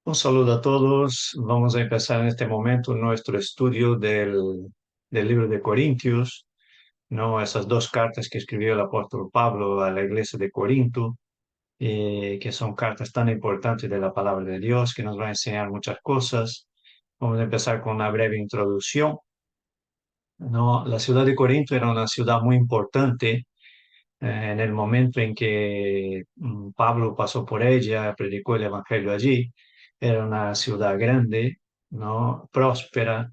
Un saludo a todos. Vamos a empezar en este momento nuestro estudio del libro de Corintios, ¿no? Esas dos cartas que escribió el apóstol Pablo a la iglesia de Corinto, que son cartas tan importantes de la palabra de Dios, que nos va a enseñar muchas cosas. Vamos a empezar con una breve introducción, ¿no? La ciudad de Corinto era una ciudad muy importante en el momento en que Pablo pasó por ella, predicó el evangelio allí. Era una ciudad grande, ¿no? Próspera,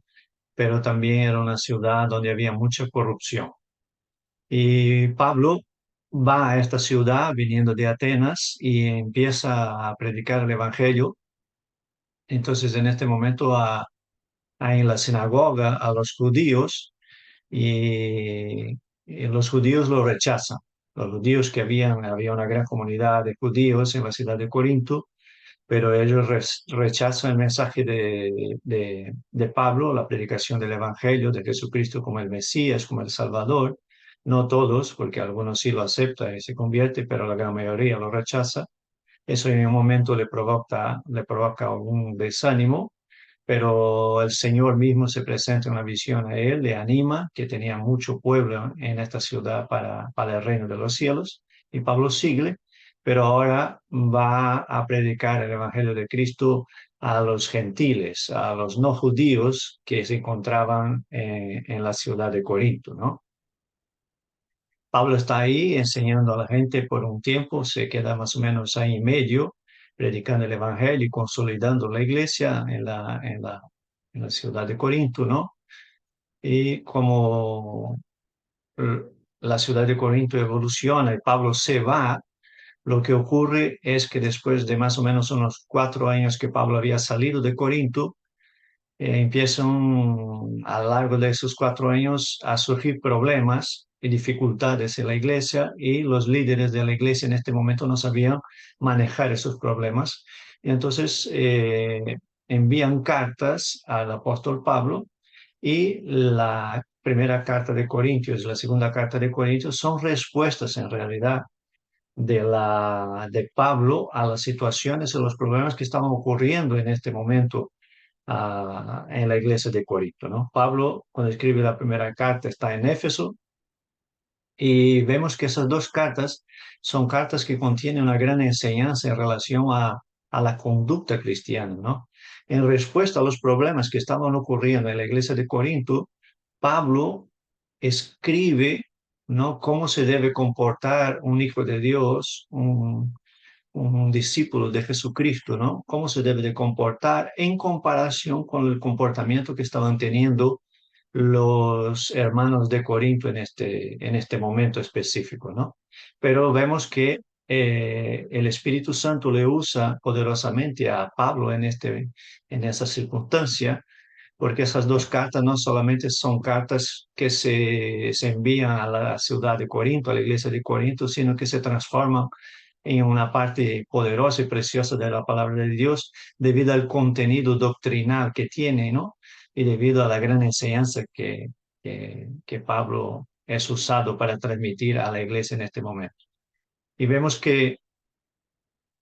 pero también era una ciudad donde había mucha corrupción. Y Pablo va a esta ciudad viniendo de Atenas y empieza a predicar el evangelio. Entonces, en este momento, en la sinagoga a los judíos y, y los judíos lo rechazan. Los judíos había una gran comunidad de judíos en la ciudad de Corinto, pero ellos rechazan el mensaje de Pablo, la predicación del Evangelio de Jesucristo como el Mesías, como el Salvador. No todos, porque algunos sí lo aceptan y se convierten, pero la gran mayoría lo rechaza. Eso en un momento le provoca un desánimo, pero el Señor mismo se presenta en una visión a él, le anima, que tenía mucho pueblo en esta ciudad para el reino de los cielos, y Pablo sigue, pero ahora va a predicar el Evangelio de Cristo a los gentiles, a los no judíos que se encontraban en la ciudad de Corinto, ¿no? Pablo está ahí enseñando a la gente por un tiempo, se queda más o menos año y medio predicando el Evangelio y consolidando la iglesia en la ciudad de Corinto, ¿no? Y como eh, la ciudad de Corinto evoluciona y Pablo se va, lo que ocurre es que después de más o menos unos 4 años que Pablo había salido de Corinto, empiezan a lo largo de esos 4 años a surgir problemas y dificultades en la iglesia y los líderes de la iglesia en este momento no sabían manejar esos problemas. Y entonces envían cartas al apóstol Pablo y la primera carta de Corintios y la segunda carta de Corintios son respuestas en realidad de Pablo a las situaciones y los problemas que estaban ocurriendo en este momento en la iglesia de Corinto, ¿no? Pablo, cuando escribe la primera carta, está en Éfeso y vemos que esas dos cartas son cartas que contienen una gran enseñanza en relación a la conducta cristiana, ¿no? En respuesta a los problemas que estaban ocurriendo en la iglesia de Corinto, Pablo escribe, ¿no? Cómo se debe comportar un hijo de Dios, un discípulo de Jesucristo, ¿no? Cómo se debe de comportar en comparación con el comportamiento que estaban teniendo los hermanos de Corinto en este momento específico, ¿no? Pero vemos que el Espíritu Santo le usa poderosamente a Pablo en esa circunstancia, porque esas dos cartas no solamente son cartas que se envían a la ciudad de Corinto, a la iglesia de Corinto, sino que se transforman en una parte poderosa y preciosa de la palabra de Dios debido al contenido doctrinal que tiene, ¿no? Y debido a la gran enseñanza que Pablo es usado para transmitir a la iglesia en este momento. Y vemos que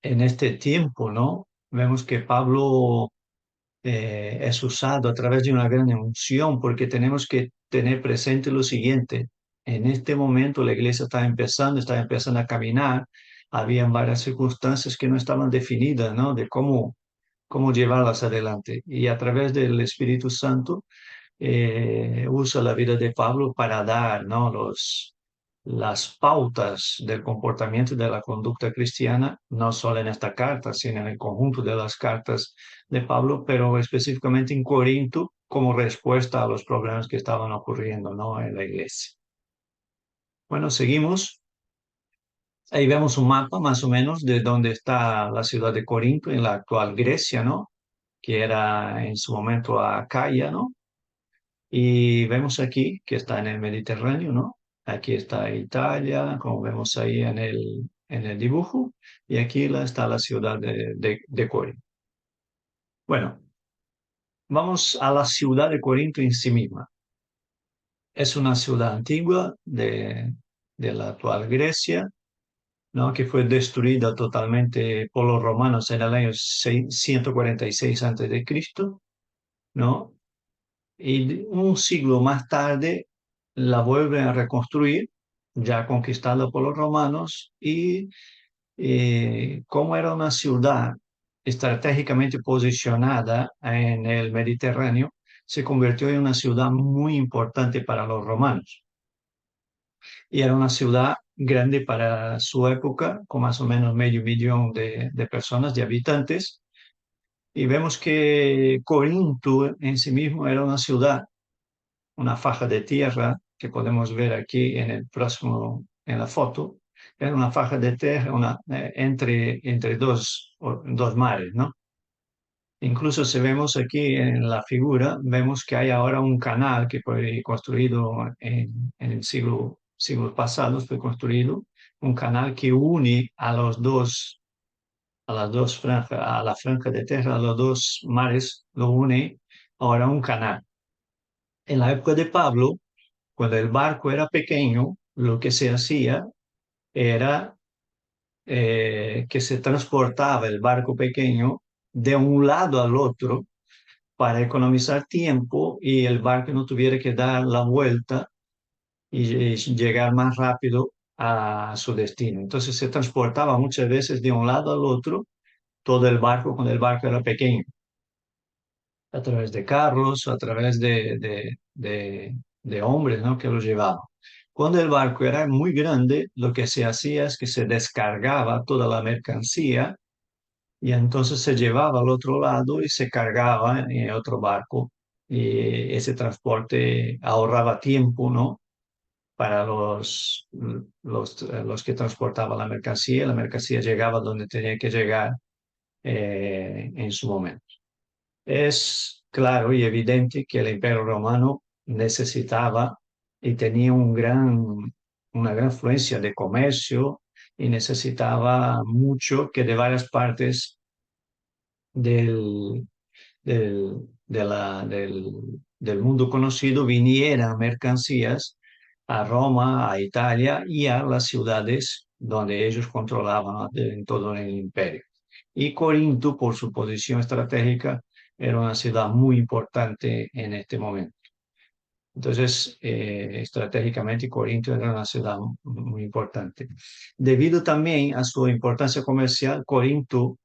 en este tiempo, ¿no? Vemos que Pablo es usado a través de una gran emoción, porque tenemos que tener presente lo siguiente. En este momento la iglesia está empezando a caminar. Habían varias circunstancias que no estaban definidas, ¿no? De cómo llevarlas adelante. Y a través del Espíritu Santo usa la vida de Pablo para dar, ¿no? Las pautas del comportamiento y de la conducta cristiana, no solo en esta carta, sino en el conjunto de las cartas de Pablo, pero específicamente en Corinto, como respuesta a los problemas que estaban ocurriendo, ¿no? En la iglesia. Bueno, seguimos. Ahí vemos un mapa más o menos de dónde está la ciudad de Corinto en la actual Grecia, ¿no? Que era en su momento Acaya, ¿no? Y vemos aquí que está en el Mediterráneo, ¿no? Aquí está Italia, como vemos ahí en el dibujo, y aquí está la ciudad de Corinto. Bueno, vamos a la ciudad de Corinto en sí misma. Es una ciudad antigua de la actual Grecia ¿no? Que fue destruida totalmente por los romanos en el año 146 antes de Cristo, ¿no? Y un siglo más tarde la vuelven a reconstruir, ya conquistada por los romanos, y como era una ciudad estratégicamente posicionada en el Mediterráneo, se convirtió en una ciudad muy importante para los romanos. Y era una ciudad grande para su época, con más o menos medio millón de personas, de habitantes. Y vemos que Corinto en sí mismo era una ciudad, una faja de tierra que podemos ver aquí en el próximo, en la foto. Era una faja de tierra entre dos mares, ¿no? Incluso si vemos aquí en la figura, vemos que hay ahora un canal que fue construido en el siglos pasados, fue construido un canal que une a las dos franjas, a la franja de tierra, a los dos mares, lo une ahora un canal. En la época de Pablo, cuando el barco era pequeño, lo que se hacía era que se transportaba el barco pequeño de un lado al otro para economizar tiempo y el barco no tuviera que dar la vuelta y llegar más rápido a su destino. Entonces se transportaba muchas veces de un lado al otro todo el barco cuando el barco era pequeño, a través de carros, a través de hombres, ¿no? Que lo llevaban. Cuando el barco era muy grande, lo que se hacía es que se descargaba toda la mercancía y entonces se llevaba al otro lado y se cargaba en otro barco. Y ese transporte ahorraba tiempo, ¿no? Para los que transportaban la mercancía llegaba donde tenía que llegar en su momento. Es claro y evidente que el Imperio Romano necesitaba y tenía una gran influencia de comercio y necesitaba mucho que de varias partes del, del mundo conocido vinieran mercancías a Roma, a Italia y a las ciudades donde ellos controlaban en todo el imperio. Y Corinto, por su posición estratégica, era una ciudad muy importante en este momento. Entonces, estratégicamente, Corinto era una ciudad muy importante. Debido también a su importancia comercial, Corinto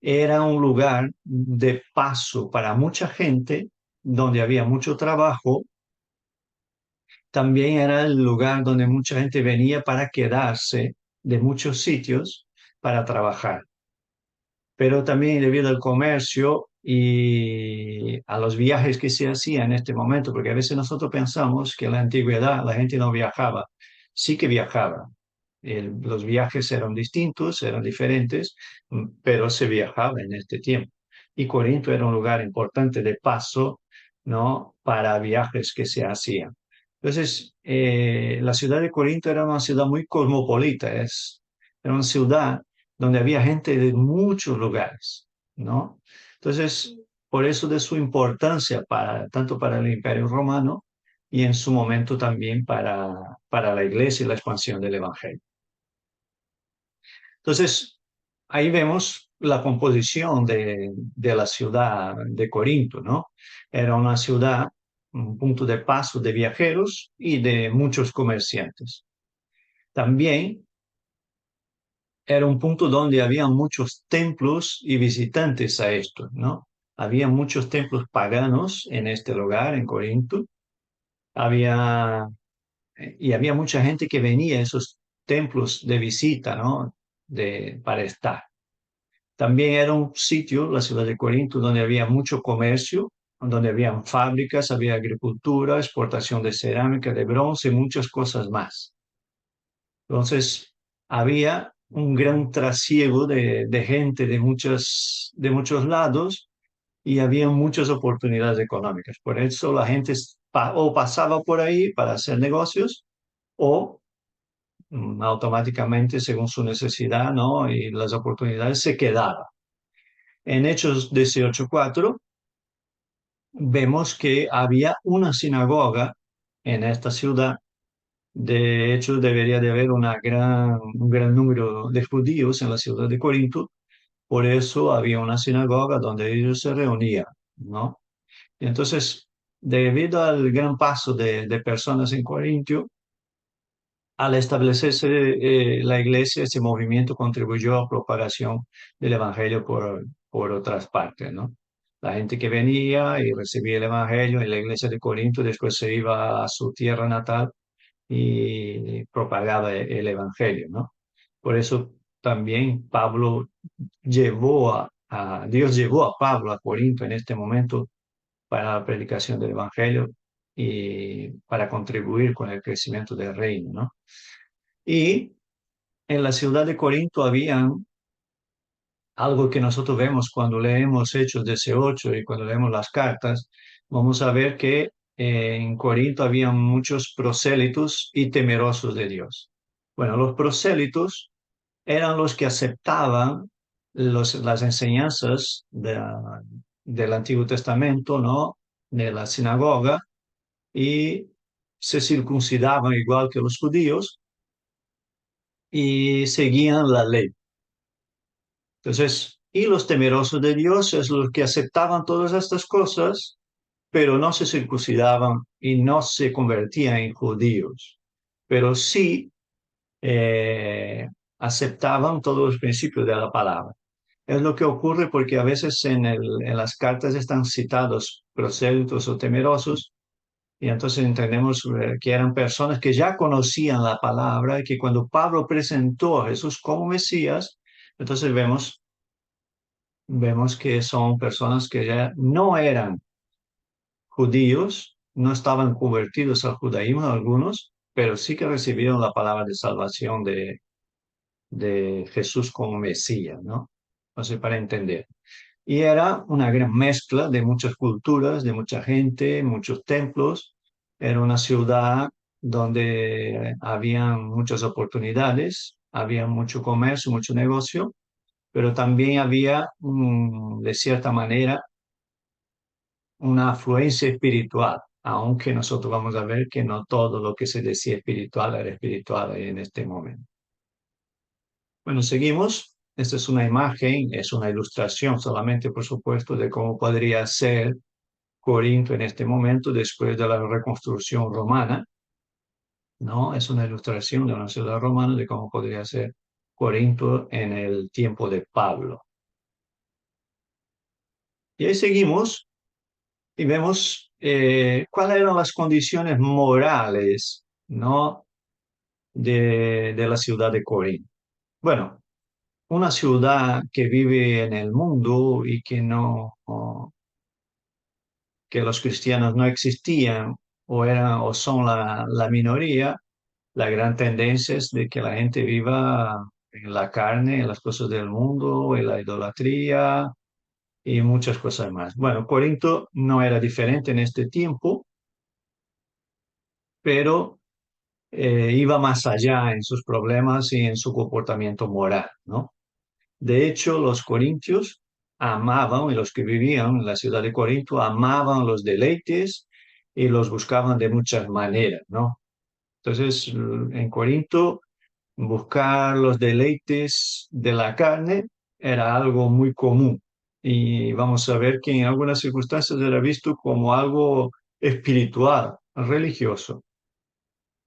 era un lugar de paso para mucha gente, donde había mucho trabajo. También era el lugar donde mucha gente venía para quedarse de muchos sitios para trabajar. Pero también debido al comercio y a los viajes que se hacían en este momento, porque a veces nosotros pensamos que en la antigüedad la gente no viajaba, sí que viajaba. Los viajes eran distintos, eran diferentes, pero se viajaba en este tiempo. Y Corinto era un lugar importante de paso, ¿no? Para viajes que se hacían. Entonces, la ciudad de Corinto era una ciudad muy cosmopolita, era una ciudad donde había gente de muchos lugares, ¿no? Entonces, por eso de su importancia tanto para el Imperio Romano y en su momento también para la iglesia y la expansión del Evangelio. Entonces, ahí vemos la composición de la ciudad de Corinto, ¿no? Era una ciudad, un punto de paso de viajeros y de muchos comerciantes. También era un punto donde había muchos templos y visitantes a esto, ¿no? Había muchos templos paganos en este lugar, en Corinto. Había, y había mucha gente que venía a esos templos de visita, ¿no? Para estar. También era un sitio, la ciudad de Corinto, donde había mucho comercio, donde había fábricas, había agricultura, exportación de cerámica, de bronce y muchas cosas más. Entonces, había un gran trasiego de gente de muchos lados y había muchas oportunidades económicas. Por eso la gente o pasaba por ahí para hacer negocios o automáticamente, según su necesidad, ¿no? Y las oportunidades, se quedaba. En Hechos 18:4 vemos que había una sinagoga en esta ciudad De hecho, debería de haber un gran número de judíos en la ciudad de Corinto, por eso había una sinagoga donde ellos se reunían, ¿no? Y entonces, debido al gran paso de personas en Corinto, al establecerse la iglesia, ese movimiento contribuyó a la propagación del evangelio por otras partes, ¿no? La gente que venía y recibía el evangelio en la iglesia de Corinto, después se iba a su tierra natal y propagaba el evangelio, ¿no? Por eso también Pablo Dios llevó a Pablo a Corinto en este momento para la predicación del evangelio y para contribuir con el crecimiento del reino, ¿no? Y en la ciudad de Corinto había algo que nosotros vemos cuando leemos Hechos 18 y cuando leemos las cartas, vamos a ver que en Corinto había muchos prosélitos y temerosos de Dios. Bueno, los prosélitos eran los que aceptaban las enseñanzas del Antiguo Testamento, ¿no? De la sinagoga y se circuncidaban igual que los judíos y seguían la ley. Entonces, y los temerosos de Dios es los que aceptaban todas estas cosas, pero no se circuncidaban y no se convertían en judíos, pero sí eh, aceptaban todos los principios de la palabra. Es lo que ocurre porque a veces en las cartas están citados prosélitos o temerosos, y entonces entendemos que eran personas que ya conocían la palabra y que cuando Pablo presentó a Jesús como Mesías, entonces vemos que son personas que ya no eran judíos, no estaban convertidos al judaísmo algunos, pero sí que recibieron la palabra de salvación de Jesús como Mesías, ¿no? Entonces, para entender. Y era una gran mezcla de muchas culturas, de mucha gente, muchos templos. Era una ciudad donde había muchas oportunidades, había mucho comercio, mucho negocio, pero también había, de cierta manera, una afluencia espiritual, aunque nosotros vamos a ver que no todo lo que se decía espiritual era espiritual en este momento. Bueno, seguimos. Esta es una imagen, es una ilustración solamente, por supuesto, de cómo podría ser Corinto en este momento después de la reconstrucción romana, ¿no? Es una ilustración de una ciudad romana de cómo podría ser Corinto en el tiempo de Pablo. Y ahí seguimos y vemos cuáles eran las condiciones morales, ¿no? de la ciudad de Corinto. Bueno, una ciudad que vive en el mundo y que que los cristianos no existían o eran o son la minoría, la gran tendencia es de que la gente viva en la carne, en las cosas del mundo, en la idolatría y muchas cosas más. Bueno, Corinto no era diferente en este tiempo, pero iba más allá en sus problemas y en su comportamiento moral, ¿no? De hecho, los corintios amaban, y los que vivían en la ciudad de Corinto, amaban los deleites y los buscaban de muchas maneras, ¿no? Entonces, en Corinto, buscar los deleites de la carne era algo muy común. Y vamos a ver que en algunas circunstancias era visto como algo espiritual, religioso,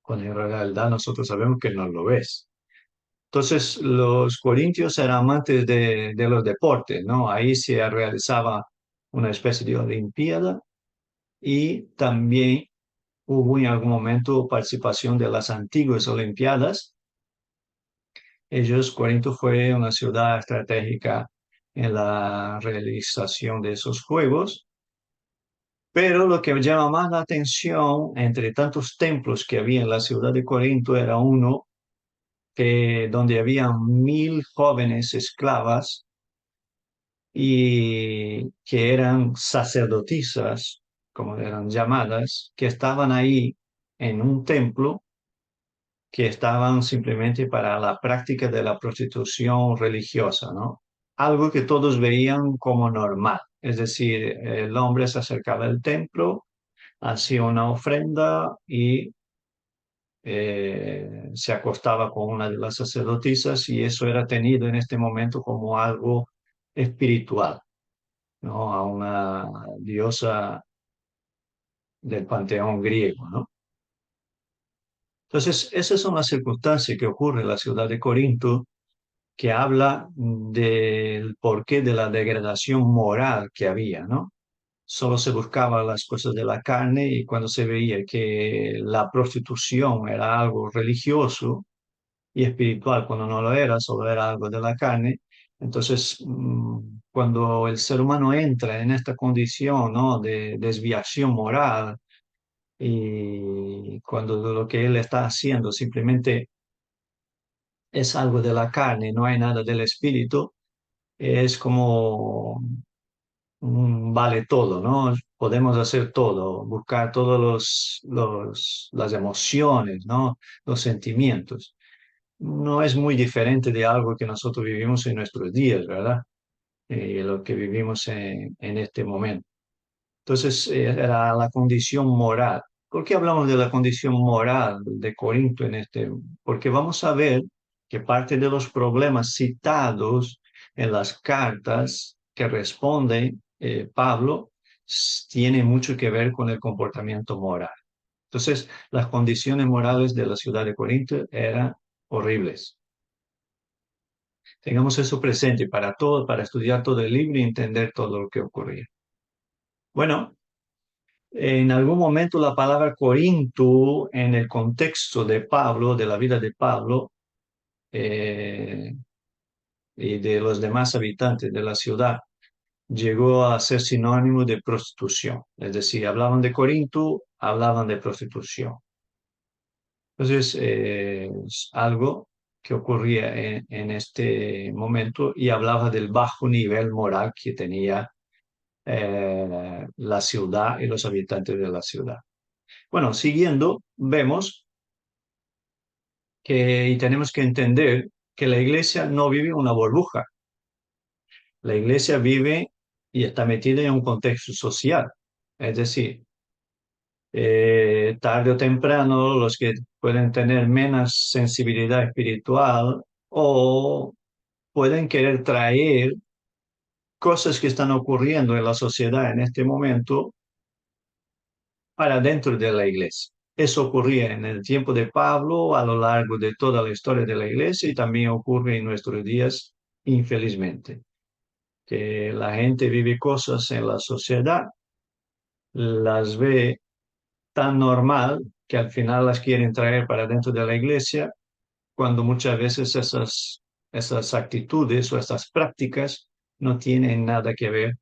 cuando en realidad nosotros sabemos que no lo es. Entonces, los corintios eran amantes de los deportes, ¿no? Ahí se realizaba una especie de olimpiada y también hubo en algún momento participación de las antiguas olimpiadas. Corinto fue una ciudad estratégica en la realización de esos juegos, pero lo que me llama más la atención entre tantos templos que había en la ciudad de Corinto era uno donde había 1.000 jóvenes esclavas y que eran sacerdotisas, como eran llamadas, que estaban ahí en un templo, que estaban simplemente para la práctica de la prostitución religiosa, ¿no? Algo que todos veían como normal. Es decir, el hombre se acercaba al templo, hacía una ofrenda y se acostaba con una de las sacerdotisas y eso era tenido en este momento como algo espiritual, ¿no? A una diosa del panteón griego, ¿no? Entonces, esas son las circunstancias que ocurren en la ciudad de Corinto, que habla del porqué de la degradación moral que había, ¿no? Solo se buscaba las cosas de la carne y cuando se veía que la prostitución era algo religioso y espiritual, cuando no lo era, solo era algo de la carne, entonces cuando el ser humano entra en esta condición, ¿no? de desviación moral y cuando lo que él está haciendo simplemente es algo de la carne, no hay nada del espíritu, es como vale todo, ¿no? Podemos hacer todo, buscar todos las emociones, ¿no? Los sentimientos. No es muy diferente de algo que nosotros vivimos en nuestros días, ¿verdad? Lo que vivimos en este momento. Entonces, era la condición moral. ¿Por qué hablamos de la condición moral de Corinto en este? Porque vamos a ver que parte de los problemas citados en las cartas que responde Pablo tiene mucho que ver con el comportamiento moral. Entonces, las condiciones morales de la ciudad de Corinto eran horribles. Tengamos eso presente para todo, para estudiar todo el libro y entender todo lo que ocurría. Bueno, en algún momento la palabra Corinto, en el contexto de Pablo, de la vida de Pablo eh, y de los demás habitantes de la ciudad, llegó a ser sinónimo de prostitución. Es decir, hablaban de Corinto, hablaban de prostitución. Entonces, es algo que ocurría en este momento y hablaba del bajo nivel moral que tenía la ciudad y los habitantes de la ciudad. Bueno, siguiendo, vemos y tenemos que entender que la iglesia no vive una burbuja. La iglesia vive y está metida en un contexto social. Es decir, tarde o temprano los que pueden tener menos sensibilidad espiritual o pueden querer traer cosas que están ocurriendo en la sociedad en este momento para dentro de la iglesia. Eso ocurría en el tiempo de Pablo, a lo largo de toda la historia de la iglesia y también ocurre en nuestros días, infelizmente, que la gente vive cosas en la sociedad, las ve tan normal que al final las quieren traer para dentro de la iglesia, cuando muchas veces esas actitudes o esas prácticas no tienen nada que ver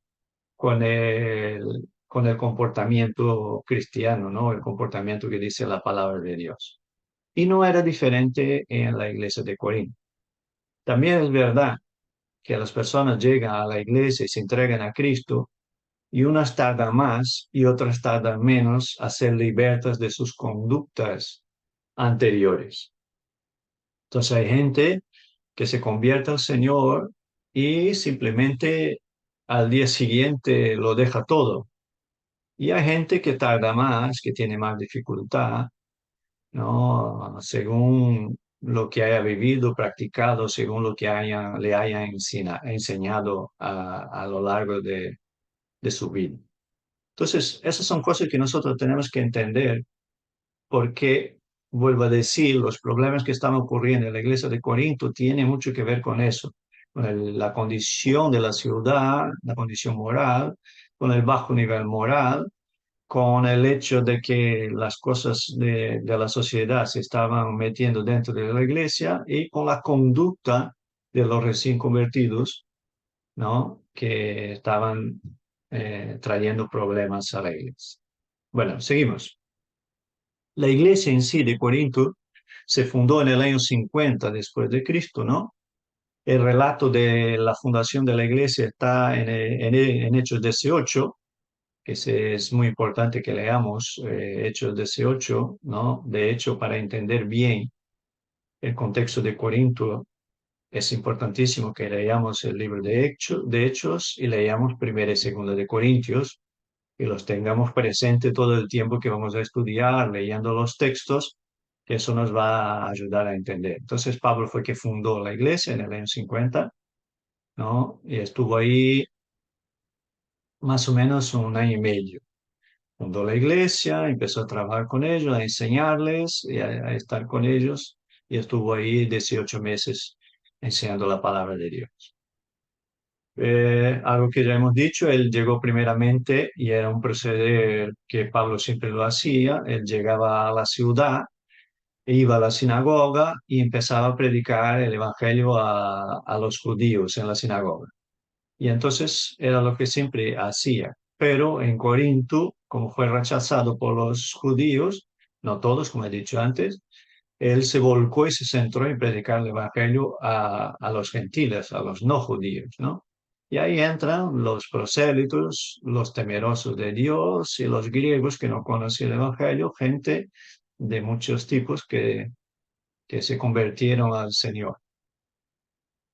con el comportamiento cristiano, ¿no? El comportamiento que dice la palabra de Dios. Y no era diferente en la iglesia de Corinto. También es verdad que las personas llegan a la iglesia y se entregan a Cristo y unas tardan más y otras tardan menos a ser libertas de sus conductas anteriores. Entonces hay gente que se convierte al Señor y simplemente al día siguiente lo deja todo. Y hay gente que tarda más, que tiene más dificultad, ¿no? Según lo que haya vivido, practicado, según lo que le haya enseñado a lo largo de su vida. Entonces, esas son cosas que nosotros tenemos que entender porque, vuelvo a decir, los problemas que están ocurriendo en la iglesia de Corinto tienen mucho que ver con eso, con la condición de la ciudad, la condición moral, con el bajo nivel moral, con el hecho de que las cosas de la sociedad se estaban metiendo dentro de la iglesia y con la conducta de los recién convertidos, ¿no? Que estaban trayendo problemas a la iglesia. Bueno, seguimos. La iglesia en sí de Corinto se fundó en el año 50 después de Cristo, ¿no? El relato de la fundación de la iglesia está en Hechos 18, que es muy importante que leamos Hechos 18, ¿no? De hecho, para entender bien el contexto de Corinto, es importantísimo que leamos el libro de Hechos y leamos Primera y Segunda de Corintios y los tengamos presente todo el tiempo que vamos a estudiar leyendo los textos que eso nos va a ayudar a entender. Entonces, Pablo fue que fundó la iglesia en el año 50, ¿no? Y estuvo ahí más o menos un año y medio. Fundó la iglesia, empezó a trabajar con ellos, a enseñarles y a estar con ellos, y estuvo ahí 18 meses enseñando la palabra de Dios. Algo que ya hemos dicho, él llegó primeramente y era un proceder que Pablo siempre lo hacía. Él llegaba a la ciudad, iba a la sinagoga y empezaba a predicar el evangelio a los judíos en la sinagoga. Y entonces era lo que siempre hacía. Pero en Corinto, como fue rechazado por los judíos, no todos, como he dicho antes, él se volcó y se centró en predicar el evangelio a los gentiles, a los no judíos, ¿no? Y ahí entran los prosélitos, los temerosos de Dios y los griegos que no conocían el evangelio, gente de muchos tipos que se convirtieron al Señor.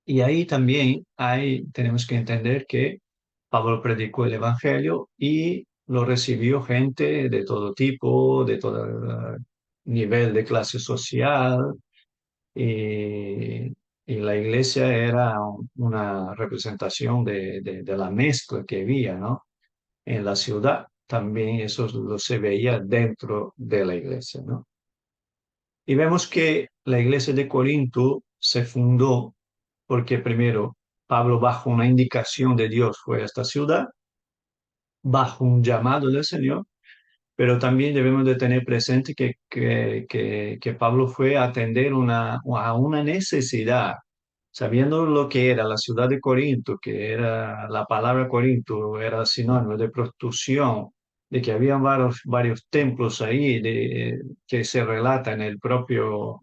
Y ahí también tenemos que entender que Pablo predicó el Evangelio y lo recibió gente de todo tipo, de todo nivel de clase social, y, y la iglesia era una representación de la mezcla que había, ¿no? En la ciudad. También eso lo se veía dentro de la iglesia, ¿no? Y vemos que la iglesia de Corinto se fundó porque primero Pablo bajo una indicación de Dios fue a esta ciudad, bajo un llamado del Señor, pero también debemos de tener presente que Pablo fue a atender a una necesidad, sabiendo lo que era la ciudad de Corinto, que era la palabra Corinto, era sinónimo de prostitución, de que había varios templos ahí que se relata en el propio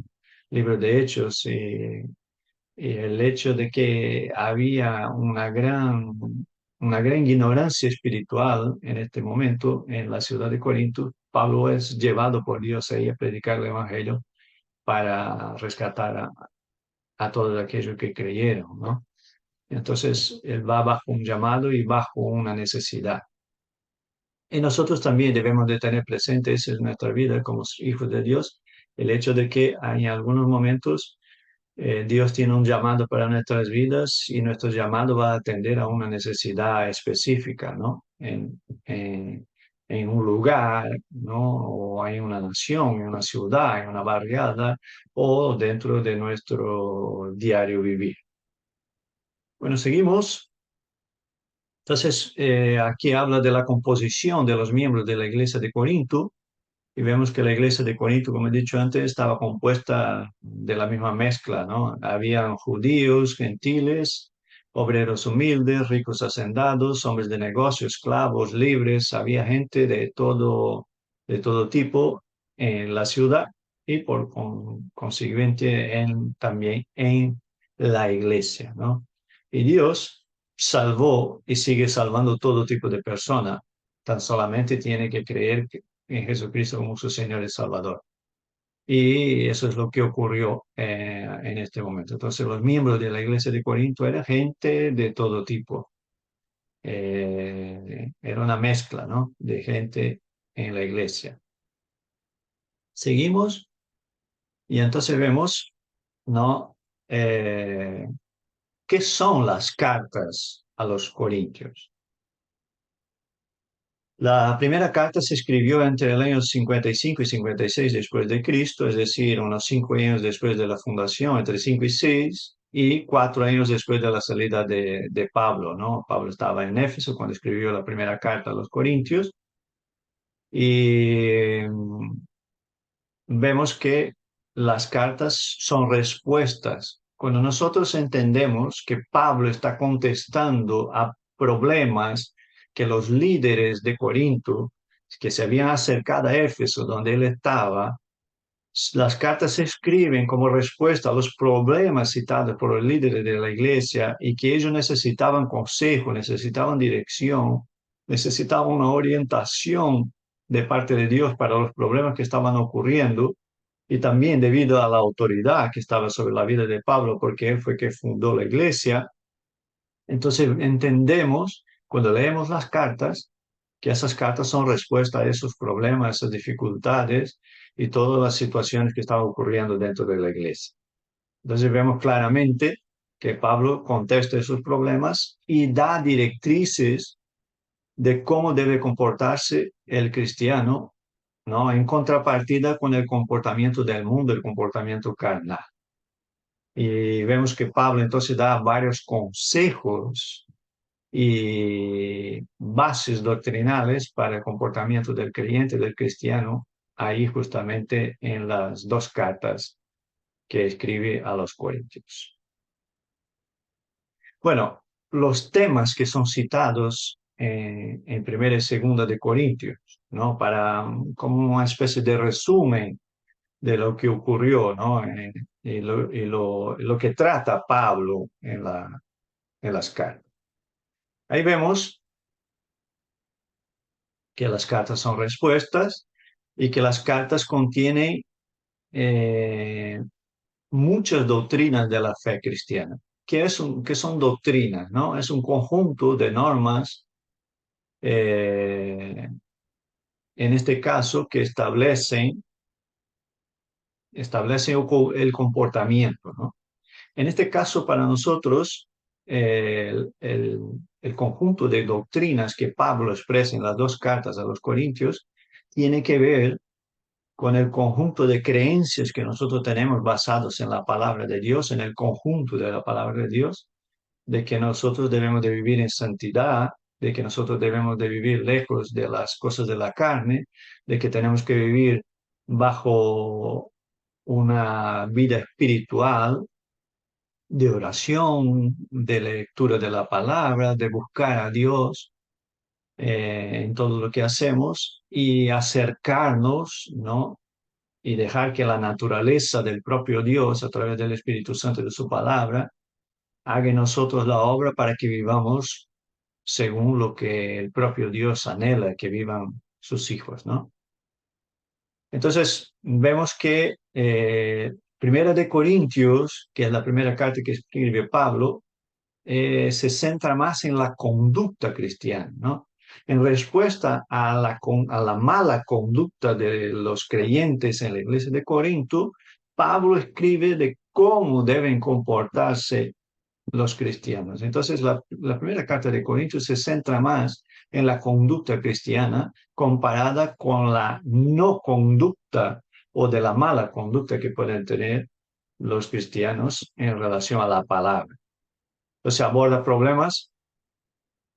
libro de Hechos, y el hecho de que había una gran ignorancia espiritual en este momento en la ciudad de Corinto. Pablo es llevado por Dios ahí a predicar el Evangelio para rescatar a todos aquellos que creyeron, ¿no? Entonces, él va bajo un llamado y bajo una necesidad. Y nosotros también debemos de tener presente eso en nuestra vida como hijos de Dios, el hecho de que en algunos momentos Dios tiene un llamado para nuestras vidas y nuestro llamado va a atender a una necesidad específica, ¿no? En un lugar, ¿no? O en una nación, en una ciudad, en una barriada o dentro de nuestro diario vivir. Bueno, seguimos. Entonces, aquí habla de la composición de los miembros de la iglesia de Corinto. Y vemos que la iglesia de Corinto, como he dicho antes, estaba compuesta de la misma mezcla, ¿no? Habían judíos, gentiles, obreros humildes, ricos hacendados, hombres de negocio, esclavos, libres. Había gente de todo tipo en la ciudad y por consiguiente también en la iglesia, ¿no? Y Dios salvó y sigue salvando todo tipo de personas. Tan solamente tiene que creer en Jesucristo como su Señor y Salvador. Y eso es lo que ocurrió en este momento. Entonces, los miembros de la iglesia de Corinto eran gente de todo tipo. Era una mezcla, ¿no? De gente en la iglesia. Seguimos y entonces vemos, ¿no? Eh, ¿Qué son las cartas a los corintios? La primera carta se escribió entre el año 55 y 56 después de Cristo, es decir, unos 5 años después de la fundación, entre 5 y 6, y 4 años después de la salida de Pablo, ¿no? Pablo estaba en Éfeso cuando escribió la primera carta a los Corintios, y vemos que las cartas son respuestas. Cuando nosotros entendemos que Pablo está contestando a problemas que los líderes de Corinto, que se habían acercado a Éfeso, donde él estaba, las cartas se escriben como respuesta a los problemas citados por los líderes de la iglesia y que ellos necesitaban consejo, necesitaban dirección, necesitaban una orientación de parte de Dios para los problemas que estaban ocurriendo y también debido a la autoridad que estaba sobre la vida de Pablo, porque él fue que fundó la iglesia. Entonces entendemos, cuando leemos las cartas, que esas cartas son respuesta a esos problemas, esas dificultades y todas las situaciones que estaban ocurriendo dentro de la iglesia. Entonces vemos claramente que Pablo contesta esos problemas y da directrices de cómo debe comportarse el cristiano, ¿no? En contrapartida con el comportamiento del mundo, el comportamiento carnal. Y vemos que Pablo entonces da varios consejos y bases doctrinales para el comportamiento del creyente, del cristiano, ahí justamente en las dos cartas que escribe a los Corintios. Bueno, los temas que son citados en primera y segunda de Corintios, ¿no? Para como una especie de resumen de lo que ocurrió, ¿no? Lo que trata Pablo en las cartas. Ahí vemos que las cartas son respuestas y que las cartas contienen eh, muchas doctrinas de la fe cristiana. ¿Qué son doctrinas? ¿No? Es un conjunto de normas, eh, en este caso, que establecen el comportamiento, ¿no? En este caso, para nosotros, el conjunto de doctrinas que Pablo expresa en las dos cartas a los Corintios tiene que ver con el conjunto de creencias que nosotros tenemos basados en la palabra de Dios, en el conjunto de la palabra de Dios, de que nosotros debemos de vivir en santidad, de que nosotros debemos de vivir lejos de las cosas de la carne, de que tenemos que vivir bajo una vida espiritual de oración, de lectura de la palabra, de buscar a Dios en todo lo que hacemos y acercarnos, ¿no? Y dejar que la naturaleza del propio Dios, a través del Espíritu Santo y de su palabra, haga en nosotros la obra para que vivamos según lo que el propio Dios anhela que vivan sus hijos, ¿no? Entonces, vemos que Primera de Corintios, que es la primera carta que escribe Pablo, se centra más en la conducta cristiana, ¿no? En respuesta a la mala conducta de los creyentes en la iglesia de Corinto, Pablo escribe de cómo deben comportarse los cristianos. Entonces, la primera carta de Corintios se centra más en la conducta cristiana comparada con la no conducta o de la mala conducta que pueden tener los cristianos en relación a la palabra. Entonces aborda problemas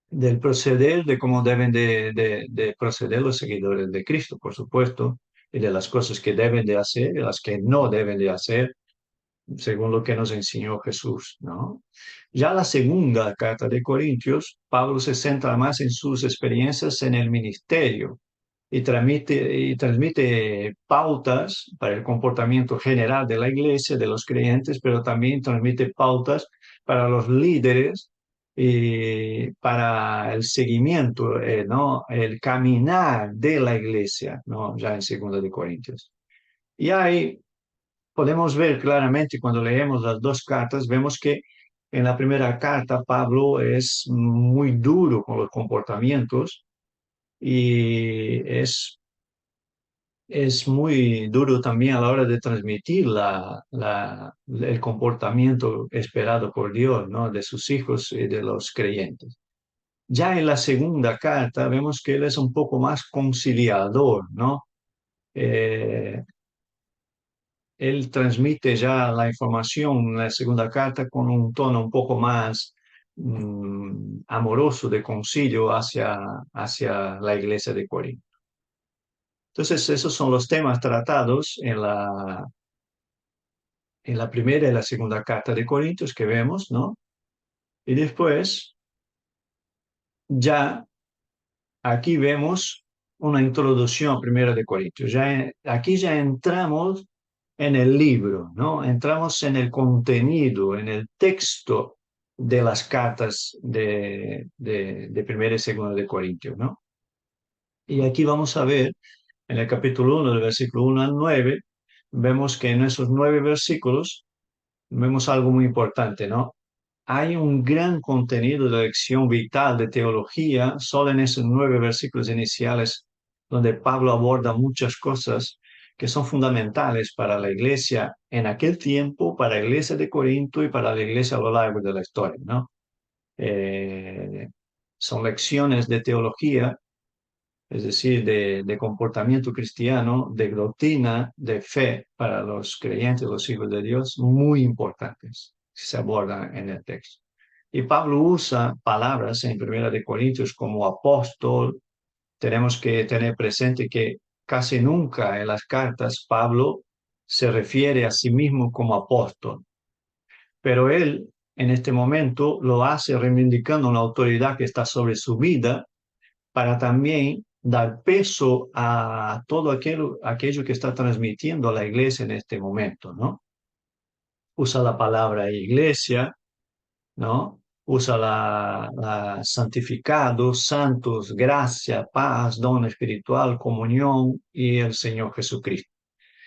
del proceder, de cómo deben de proceder los seguidores de Cristo, por supuesto, y de las cosas que deben de hacer y las que no deben de hacer, según lo que nos enseñó Jesús, ¿no? Ya la segunda carta de Corintios, Pablo se centra más en sus experiencias en el ministerio y transmite pautas para el comportamiento general de la iglesia, de los creyentes, pero también transmite pautas para los líderes y para el seguimiento, ¿no? El caminar de la iglesia, ¿no? Ya en Segunda de Corintios. Y ahí podemos ver claramente cuando leemos las dos cartas, vemos que en la primera carta Pablo es muy duro con los comportamientos y es muy duro también a la hora de transmitir el comportamiento esperado por Dios, ¿no? De sus hijos y de los creyentes. Ya en la segunda carta vemos que él es un poco más conciliador, ¿no? Eh, Él transmite ya la información en la segunda carta con un tono un poco más amoroso de concilio hacia la iglesia de Corinto. Entonces, esos son los temas tratados en la primera y la segunda carta de Corintios que vemos, ¿no? Y después, ya aquí vemos una introducción a primera de Corintios. Aquí ya entramos en el libro, ¿no? Entramos en el contenido, en el texto de las cartas de primera y segunda de Corintios, ¿no? Y aquí vamos a ver, en el capítulo 1, del versículo 1 al 9, vemos que en esos 9 versículos vemos algo muy importante, ¿no? hay un gran contenido de lección vital de teología solo en esos 9 versículos iniciales donde Pablo aborda muchas cosas que son fundamentales para la iglesia en aquel tiempo, para la iglesia de Corinto y para la iglesia a lo largo de la historia, ¿no? Eh, Son lecciones de teología, es decir, de comportamiento cristiano, de doctrina, de fe para los creyentes, los hijos de Dios, muy importantes que se abordan en el texto. Y Pablo usa palabras en Primera de Corintios como apóstol. Tenemos que tener presente que casi nunca en las cartas Pablo se refiere a sí mismo como apóstol, pero él en este momento lo hace reivindicando una autoridad que está sobre su vida para también dar peso a todo aquello que está transmitiendo a la iglesia en este momento, ¿no? Usa la palabra iglesia, ¿no? Usa la santificado, santos, gracia, paz, don espiritual, comunión y el Señor Jesucristo.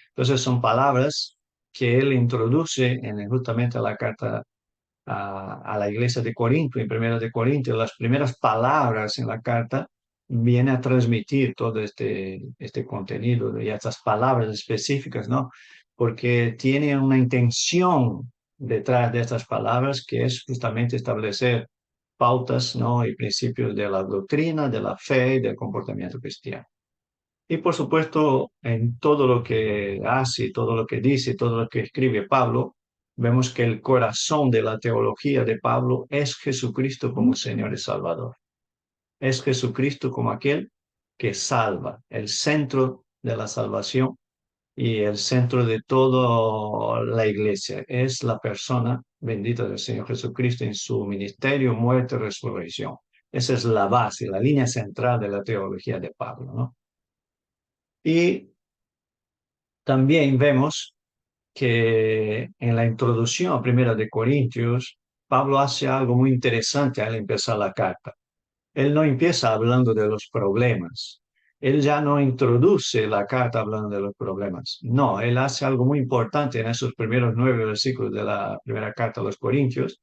Entonces son palabras que él introduce en justamente la carta a la iglesia de Corinto, en Primera de Corintios, las primeras palabras en la carta viene a transmitir todo este contenido y estas palabras específicas, ¿no? Porque tiene una intención detrás de estas palabras que es justamente establecer pautas, ¿no? Y principios de la doctrina, de la fe y del comportamiento cristiano. Y por supuesto, en todo lo que hace, todo lo que dice, todo lo que escribe Pablo, vemos que el corazón de la teología de Pablo es Jesucristo como Señor y Salvador. Es Jesucristo como aquel que salva, el centro de la salvación y el centro de toda la iglesia. Es la persona bendita del Señor Jesucristo en su ministerio, muerte, resurrección. Esa es la base, la línea central de la teología de Pablo, ¿no? Y también vemos que en la introducción a Primera de Corintios, Pablo hace algo muy interesante al empezar la carta. Él no empieza hablando de los problemas. Él ya no introduce la carta hablando de los problemas. No, él hace algo muy importante en esos primeros 9 versículos de la primera carta a los Corintios,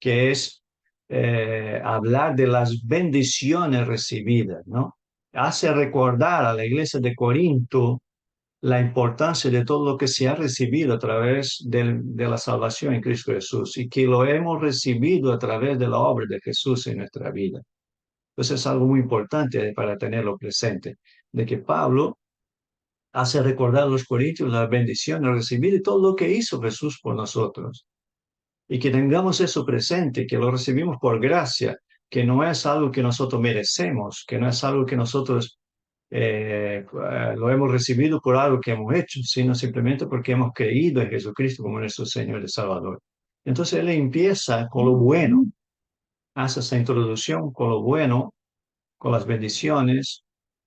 que es hablar de las bendiciones recibidas, ¿no? Hace recordar a la iglesia de Corinto la importancia de todo lo que se ha recibido a través de la salvación en Cristo Jesús y que lo hemos recibido a través de la obra de Jesús en nuestra vida. Entonces es algo muy importante para tenerlo presente, de que Pablo hace recordar a los corintios la bendición de recibir y todo lo que hizo Jesús por nosotros. Y que tengamos eso presente, que lo recibimos por gracia, que no es algo que nosotros merecemos, que no es algo que nosotros lo hemos recibido por algo que hemos hecho, sino simplemente porque hemos creído en Jesucristo como nuestro Señor y Salvador. Entonces él empieza con lo bueno, hace esa introducción con lo bueno, con las bendiciones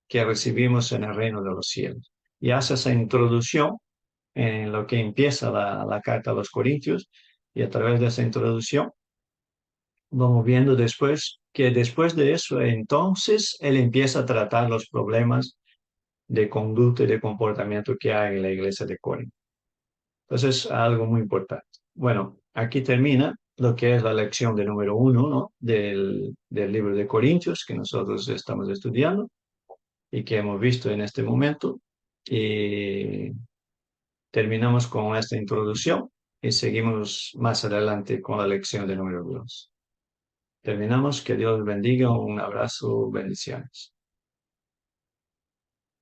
que recibimos en el reino de los cielos. Y hace esa introducción en lo que empieza la carta a los Corintios, y a través de esa introducción vamos viendo después que después de eso, entonces él empieza a tratar los problemas de conducta y de comportamiento que hay en la iglesia de Corinto. Entonces, algo muy importante. Bueno, aquí termina lo que es la lección de número 1, ¿no? Del libro de Corintios que nosotros estamos estudiando y que hemos visto en este momento. Y terminamos con esta introducción y seguimos más adelante con la lección de número 2. Terminamos, que Dios bendiga, un abrazo, bendiciones.